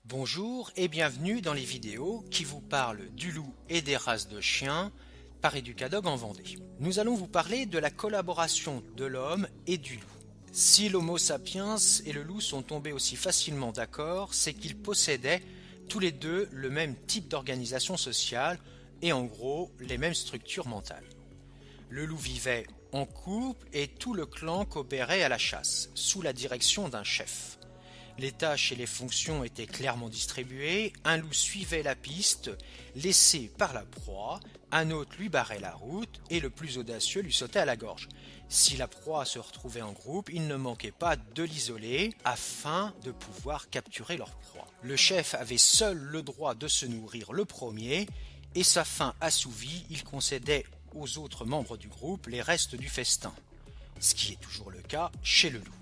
Bonjour et bienvenue dans les vidéos qui vous parlent du loup et des races de chiens par Educadog en Vendée. Nous allons vous parler de la collaboration de l'homme et du loup. Si l'Homo sapiens et le loup sont tombés aussi facilement d'accord, c'est qu'ils possédaient tous les deux le même type d'organisation sociale et en gros les mêmes structures mentales. Le loup vivait en couple et tout le clan coopérait à la chasse, sous la direction d'un chef. Les tâches et les fonctions étaient clairement distribuées, un loup suivait la piste laissée par la proie, un autre lui barrait la route et le plus audacieux lui sautait à la gorge. Si la proie se retrouvait en groupe, il ne manquait pas de l'isoler afin de pouvoir capturer leur proie. Le chef avait seul le droit de se nourrir le premier et sa faim assouvie, il concédait aux autres membres du groupe les restes du festin, ce qui est toujours le cas chez le loup.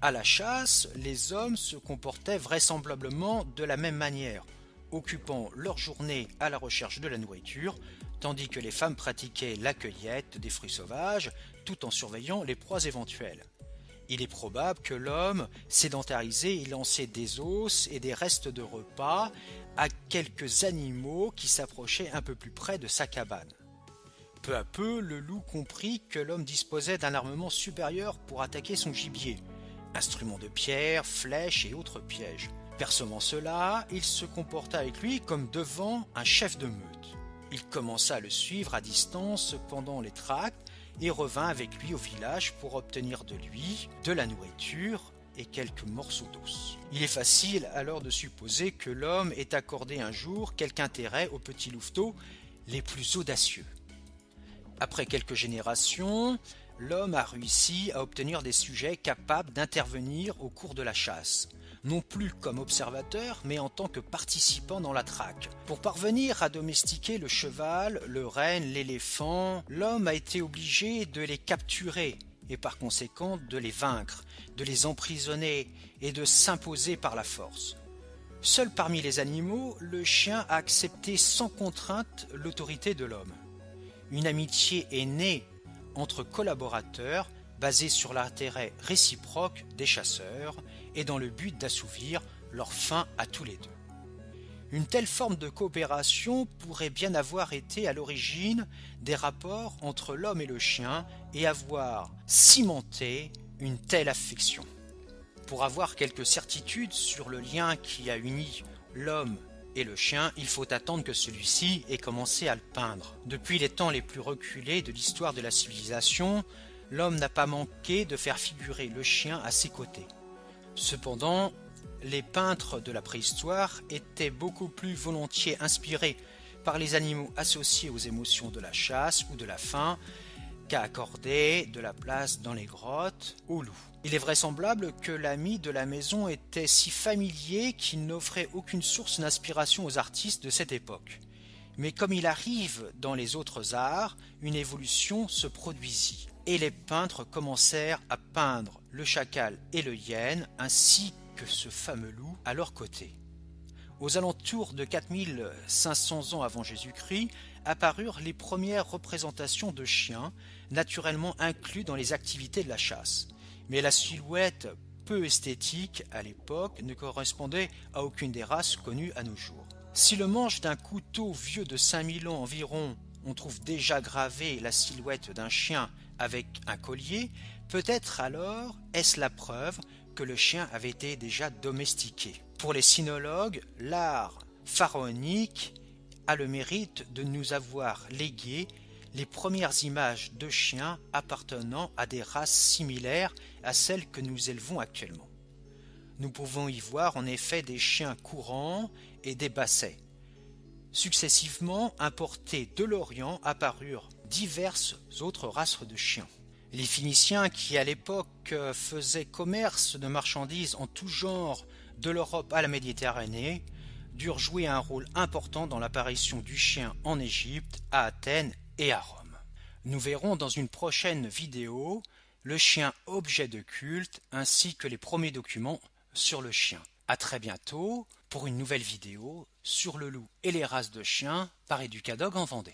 À la chasse, les hommes se comportaient vraisemblablement de la même manière, occupant leur journée à la recherche de la nourriture, tandis que les femmes pratiquaient la cueillette des fruits sauvages tout en surveillant les proies éventuelles. Il est probable que l'homme, sédentarisé, ait lancé des os et des restes de repas à quelques animaux qui s'approchaient un peu plus près de sa cabane. Peu à peu, le loup comprit que l'homme disposait d'un armement supérieur pour attaquer son gibier. Instruments de pierre, flèches et autres pièges. Percevant cela, il se comporta avec lui comme devant un chef de meute. Il commença à le suivre à distance pendant les tracts et revint avec lui au village pour obtenir de lui de la nourriture et quelques morceaux d'os. Il est facile alors de supposer que l'homme ait accordé un jour quelque intérêt aux petits louveteaux les plus audacieux. Après quelques générations, l'homme a réussi à obtenir des sujets capables d'intervenir au cours de la chasse, non plus comme observateur, mais en tant que participant dans la traque. Pour parvenir à domestiquer le cheval, le renne, l'éléphant, l'homme a été obligé de les capturer et par conséquent de les vaincre, de les emprisonner et de s'imposer par la force. Seul parmi les animaux, le chien a accepté sans contrainte l'autorité de l'homme. Une amitié est née entre collaborateurs basée sur l'intérêt réciproque des chasseurs et dans le but d'assouvir leur faim à tous les deux. Une telle forme de coopération pourrait bien avoir été à l'origine des rapports entre l'homme et le chien et avoir cimenté une telle affection. Pour avoir quelques certitudes sur le lien qui a uni l'homme et le chien, il faut attendre que celui-ci ait commencé à le peindre. Depuis les temps les plus reculés de l'histoire de la civilisation, l'homme n'a pas manqué de faire figurer le chien à ses côtés. Cependant, les peintres de la préhistoire étaient beaucoup plus volontiers inspirés par les animaux associés aux émotions de la chasse ou de la faim qu'à accorder de la place dans les grottes au loup. Il est vraisemblable que l'ami de la maison était si familier qu'il n'offrait aucune source d'inspiration aux artistes de cette époque. Mais comme il arrive dans les autres arts, une évolution se produisit, et les peintres commencèrent à peindre le chacal et le hyène, ainsi que ce fameux loup à leur côté. Aux alentours de 4500 ans avant Jésus-Christ, apparurent les premières représentations de chiens, naturellement inclus dans les activités de la chasse. Mais la silhouette peu esthétique à l'époque ne correspondait à aucune des races connues à nos jours. Si le manche d'un couteau vieux de 5000 ans environ, on trouve déjà gravé la silhouette d'un chien avec un collier, peut-être alors est-ce la preuve que le chien avait été déjà domestiqué. Pour les sinologues, l'art pharaonique a le mérite de nous avoir légué les premières images de chiens appartenant à des races similaires à celles que nous élevons actuellement. Nous pouvons y voir en effet des chiens courants et des bassets. Successivement importés de l'Orient apparurent diverses autres races de chiens. Les Phéniciens qui à l'époque faisaient commerce de marchandises en tout genre de l'Europe à la Méditerranée durent jouer un rôle important dans l'apparition du chien en Égypte, à Athènes et à Rome. Nous verrons dans une prochaine vidéo le chien objet de culte ainsi que les premiers documents sur le chien. À très bientôt pour une nouvelle vidéo sur le loup et les races de chiens par Educadog en Vendée.